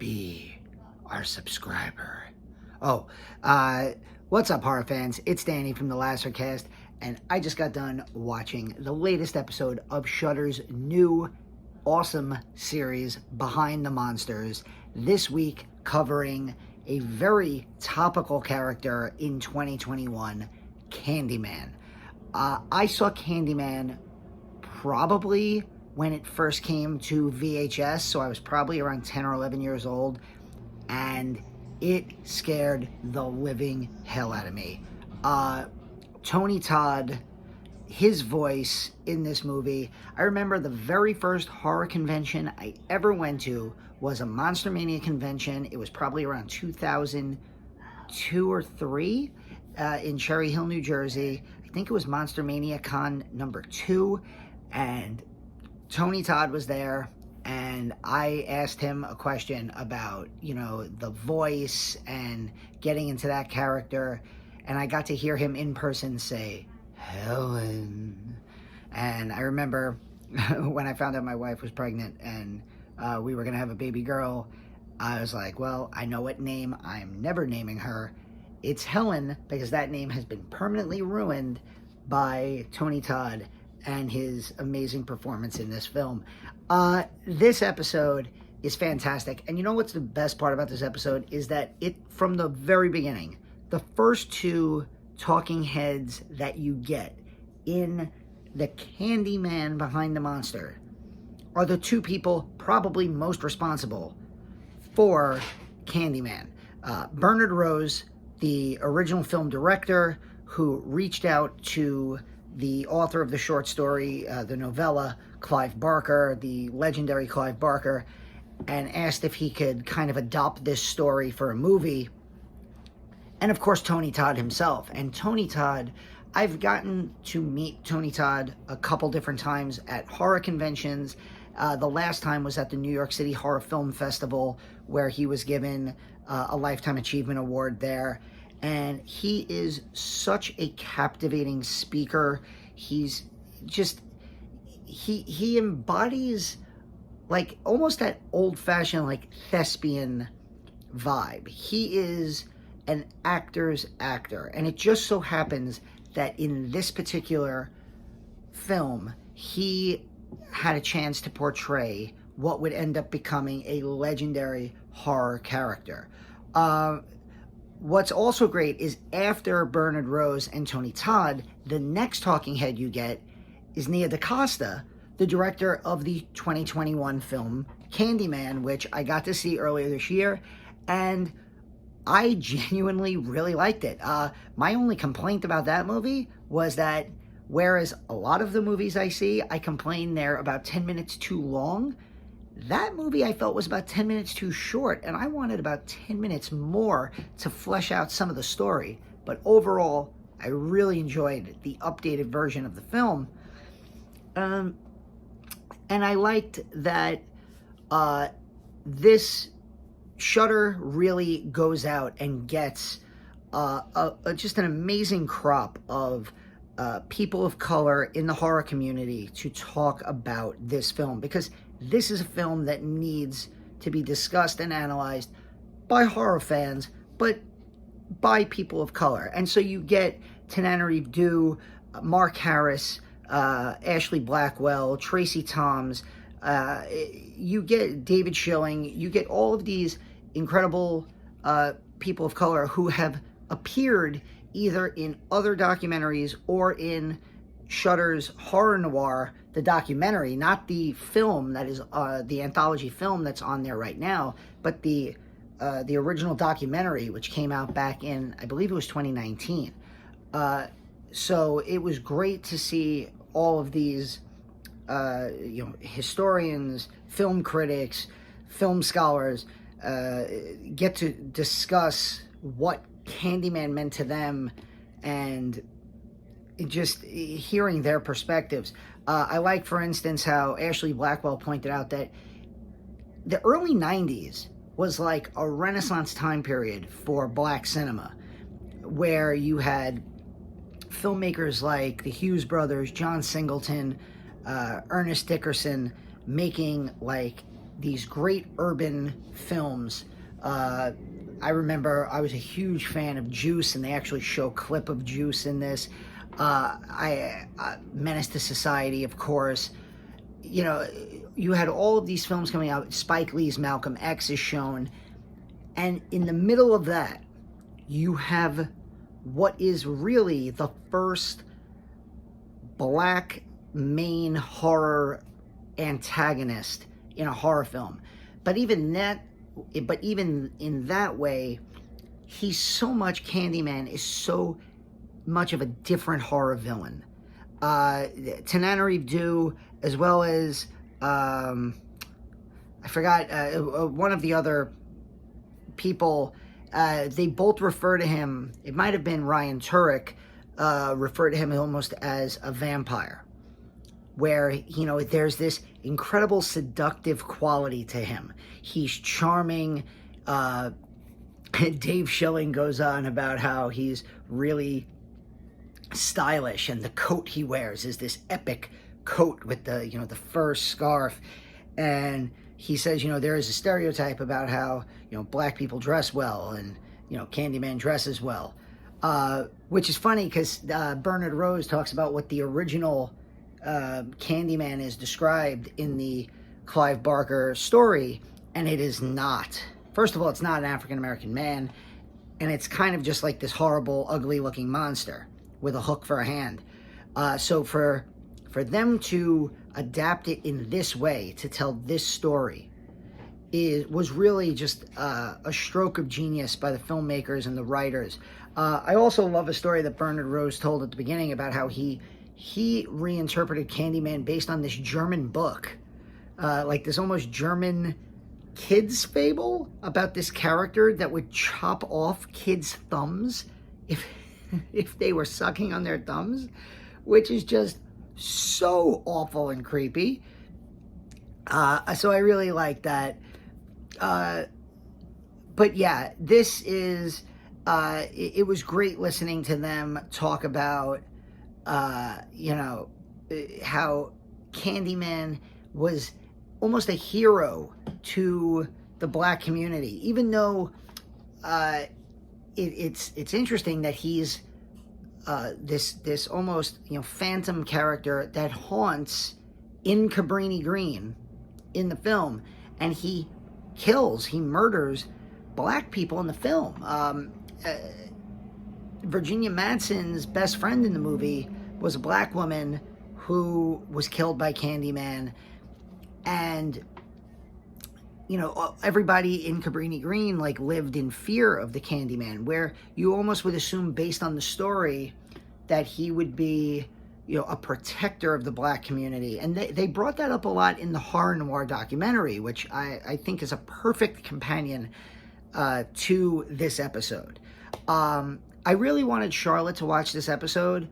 be our subscriber. Oh, what's up, horror fans? It's Danny from the Lasercast, and I just got done watching the latest episode of Shudder's new awesome series, Behind the Monsters, this week covering a very topical character in 2021, Candyman. I saw Candyman probably when it first came to VHS, so I was probably around 10 or 11 years old, and it scared the living hell out of me. Tony Todd, his voice in this movie, I remember the very first horror convention I ever went to was a Monster Mania convention. It was probably around 2002 or 3 in Cherry Hill, New Jersey. I think it was Monster Mania Con number 2, and Tony Todd was there, and I asked him a question about, the voice and getting into that character, and I got to hear him in person say, Helen. And I remember when I found out my wife was pregnant and we were going to have a baby girl, I was like, well, I know what name I'm never naming her. It's Helen, because that name has been permanently ruined by Tony Todd and his amazing performance in this film. This episode is fantastic. And you know what's the best part about this episode is that from the very beginning, the first two talking heads that you get in the Candyman Behind the Monster are the two people probably most responsible for Candyman. Bernard Rose, the original film director, who reached out to the author of the short story, the novella, Clive Barker, the legendary Clive Barker, and asked if he could kind of adopt this story for a movie. And of course, Tony Todd himself. And Tony Todd, I've gotten to meet Tony Todd a couple different times at horror conventions. The last time was at the New York City Horror Film Festival, where he was given a Lifetime Achievement Award there. And he is such a captivating speaker. He's just, he embodies like almost that old-fashioned like thespian vibe. He is an actor's actor. And it just so happens that in this particular film, he had a chance to portray what would end up becoming a legendary horror character. What's also great is after Bernard Rose and Tony Todd, the next talking head you get is Nia DaCosta, the director of the 2021 film Candyman, which I got to see earlier this year, and I genuinely really liked it. My only complaint about that movie was that whereas a lot of the movies I see, I complain they're about 10 minutes too long, that movie I felt was about 10 minutes too short, and I wanted about 10 minutes more to flesh out some of the story. But overall, I really enjoyed the updated version of the film. And I liked that this Shudder really goes out and gets just an amazing crop of people of color in the horror community to talk about this film, because this is a film that needs to be discussed and analyzed by horror fans, but by people of color. And so you get Tananarive Due, Mark Harris, Ashley Blackwell, Tracy Toms, you get David Schilling, you get all of these incredible people of color who have appeared either in other documentaries or in Shudder's Horror Noir, the documentary, not the film that is the anthology film that's on there right now, but the original documentary, which came out back in, I believe it was 2019. So it was great to see all of these historians, film critics, film scholars get to discuss what Candyman meant to them, and just hearing their perspectives. I like, for instance, how Ashley Blackwell pointed out that the early 90s was like a Renaissance time period for black cinema, where you had filmmakers like the Hughes brothers, John Singleton, Ernest Dickerson, making like these great urban films. I remember I was a huge fan of Juice, and they actually show a clip of Juice in this. Menace to Society, of course. You know, you had all of these films coming out. Spike Lee's Malcolm X is shown. And in the middle of that, you have what is really the first black main horror antagonist in a horror film. But even in that way, Candyman is so much of a different horror villain. Tananarive Due, as well as I forgot one of the other people, they both refer to him, it might have been Ryan Turek, referred to him almost as a vampire, where, you know, there's this incredible seductive quality to him. He's charming. Dave Schilling goes on about how he's really stylish, and the coat he wears is this epic coat with the, you know, the fur scarf. And he says, you know, there is a stereotype about how, you know, black people dress well, and, you know, Candyman dresses well. Which is funny because Bernard Rose talks about what the original Candyman is described in the Clive Barker story, and it is not. First of all, it's not an African-American man, and it's kind of just like this horrible, ugly-looking monster with a hook for a hand. So for them to adapt it in this way, to tell this story, was really just a stroke of genius by the filmmakers and the writers. I also love a story that Bernard Rose told at the beginning about how he reinterpreted Candyman based on this German book, like this almost German kids fable about this character that would chop off kids' thumbs if they were sucking on their thumbs, which is just so awful and creepy. So I really like that. But yeah, this is, it was great listening to them talk about, you know, how Candyman was almost a hero to the black community, even though it's interesting that he's this almost, you know, phantom character that haunts in Cabrini Green in the film, and he murders black people in the film. Virginia Madsen's best friend in the movie was a black woman who was killed by Candyman, and, you know, everybody in Cabrini Green, like, lived in fear of the Candyman, where you almost would assume, based on the story, that he would be, you know, a protector of the black community. And they brought that up a lot in the horror noir documentary, which I think is a perfect companion to this episode. I really wanted Charlotte to watch this episode,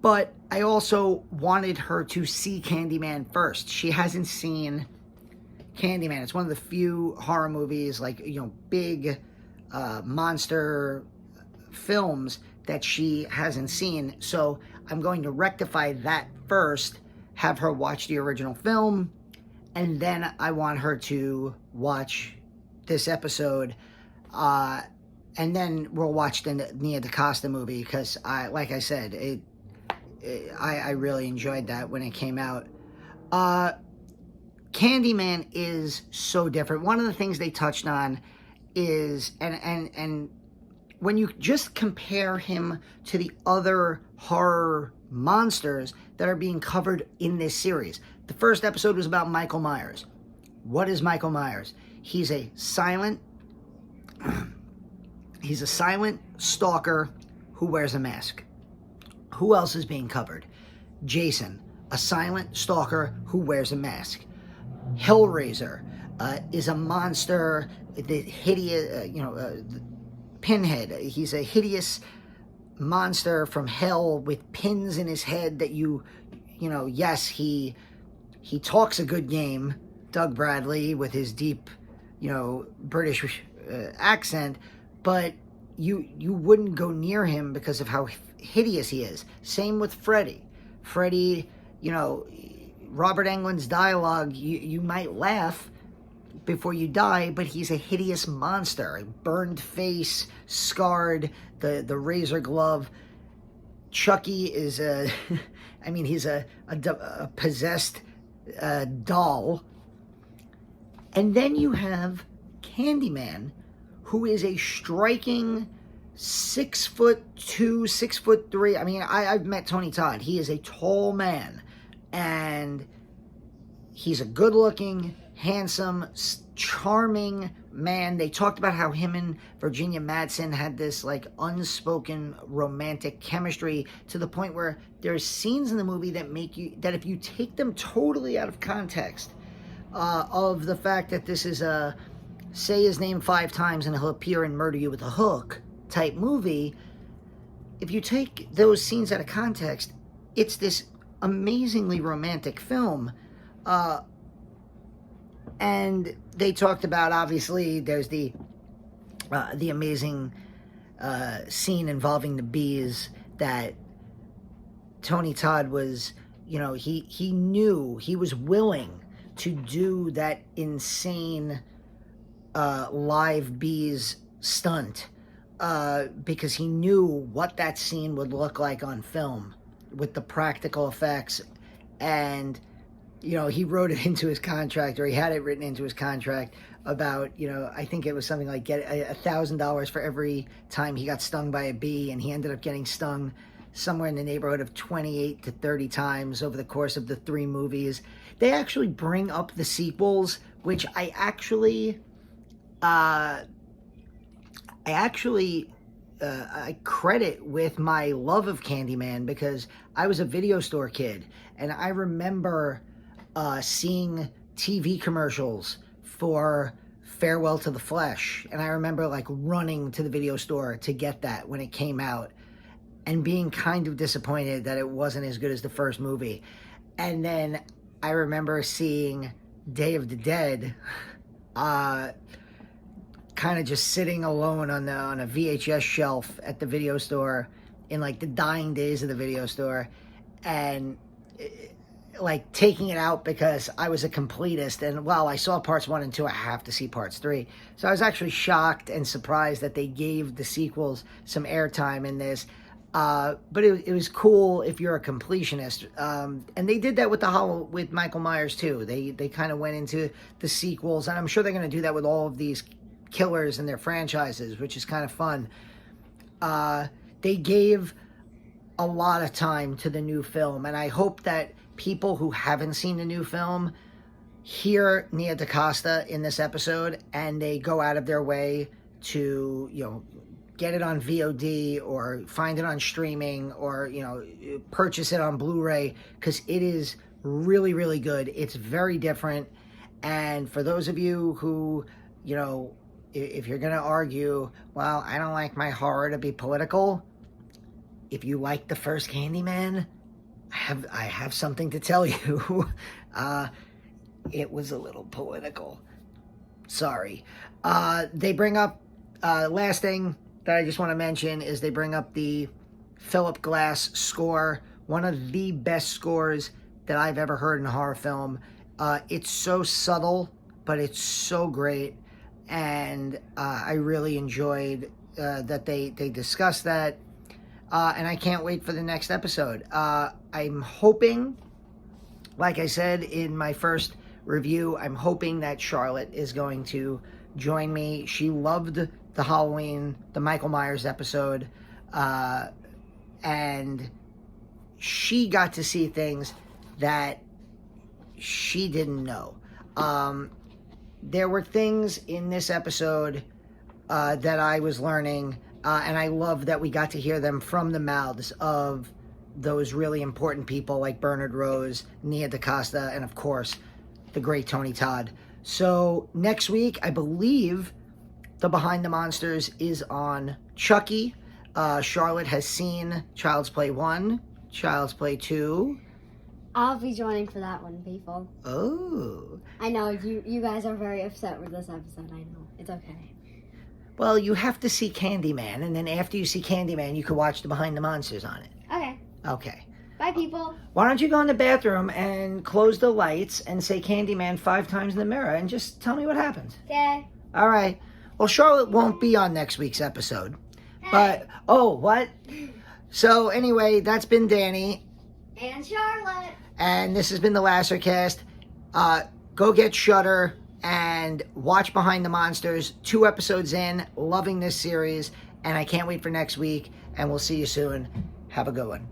but I also wanted her to see Candyman first. She hasn't seen Candyman. It's one of the few horror movies, like, you know, big monster films that she hasn't seen. So I'm going to rectify that first, have her watch the original film, and then I want her to watch this episode. And then we'll watch the Nia DaCosta movie, because like I said, I really enjoyed that when it came out. Candyman is so different. One of the things they touched on is, and when you just compare him to the other horror monsters that are being covered in this series. The first episode was about Michael Myers. What is Michael Myers? He's a silent stalker who wears a mask. Who else is being covered? Jason, a silent stalker who wears a mask. Hellraiser is a monster, the hideous, Pinhead. He's a hideous monster from hell with pins in his head that yes, he talks a good game, Doug Bradley, with his deep, British accent, but you wouldn't go near him because of how hideous he is. Same with Freddy. Freddy, Robert Englund's dialogue, you might laugh before you die, but he's a hideous monster. Burned face, scarred, the razor glove. Chucky is a, I mean, he's a possessed doll. And then you have Candyman, who is a striking 6'2", 6'3". I mean, I've met Tony Todd. He is a tall man, and he's a good-looking, handsome, charming man. They talked about how him and Virginia Madsen had this like unspoken romantic chemistry, to the point where there's scenes in the movie that make you, that if you take them totally out of context, of the fact that this is a say his name 5 times and he'll appear and murder you with a hook type movie, if you take those scenes out of context, it's this amazingly romantic film. And they talked about, obviously, there's the amazing scene involving the bees that Tony Todd was, you know, he knew, he was willing to do that insane live bees stunt because he knew what that scene would look like on film with the practical effects. And you know, he wrote it into his contract, or he had it written into his contract about, you know, I think it was something like get $1,000 for every time he got stung by a bee, and he ended up getting stung somewhere in the neighborhood of 28 to 30 times over the course of the 3 movies. They actually bring up the sequels, which I credit with my love of Candyman, because I was a video store kid, and I remember seeing TV commercials for Farewell to the Flesh, and I remember like running to the video store to get that when it came out, and being kind of disappointed that it wasn't as good as the first movie. And then I remember seeing Day of the Dead kind of just sitting alone on a VHS shelf at the video store in like the dying days of the video store, and like taking it out because I was a completist, and well, I saw parts 1 and 2, I have to see parts 3. So I was actually shocked and surprised that they gave the sequels some airtime in this. But it was cool if you're a completionist. And they did that with Michael Myers too. They kind of went into the sequels, and I'm sure they're going to do that with all of these killers and their franchises, which is kind of fun. They gave a lot of time to the new film, and I hope that people who haven't seen the new film hear Nia DaCosta in this episode, and they go out of their way to, you know, get it on VOD or find it on streaming, or, you know, purchase it on Blu-ray, because it is really, really good. It's very different. And for those of you who, you know, if you're going to argue, well, I don't like my horror to be political, if you like the first Candyman, I have something to tell you. It was a little political. Sorry. They bring up, last thing that I just want to mention is they bring up the Philip Glass score, one of the best scores that I've ever heard in a horror film. It's so subtle, but it's so great, and I really enjoyed that they discussed that. And I can't wait for the next episode. I'm hoping, like I said in my first review, I'm hoping that Charlotte is going to join me. She loved the Michael Myers episode, and she got to see things that she didn't know. There were things in this episode that I was learning, and I love that we got to hear them from the mouths of those really important people like Bernard Rose, Nia DaCosta, and of course, the great Tony Todd. So next week, I believe the Behind the Monsters is on Chucky. Charlotte has seen Child's Play 1, Child's Play 2. I'll be joining for that one, people. Oh. I know, you guys are very upset with this episode, I know. It's okay. Well, you have to see Candyman, and then after you see Candyman, you can watch the Behind the Monsters on it. Okay. Okay. Bye, people. Why don't you go in the bathroom and close the lights and say Candyman 5 times in the mirror and just tell me what happened? Okay. All right. Well, Charlotte won't be on next week's episode. But, oh, what? So, anyway, that's been Danny. And Charlotte. And this has been the Lacercast. Go get Shudder and watch Behind the Monsters. 2 episodes in. Loving this series. And I can't wait for next week. And we'll see you soon. Have a good one.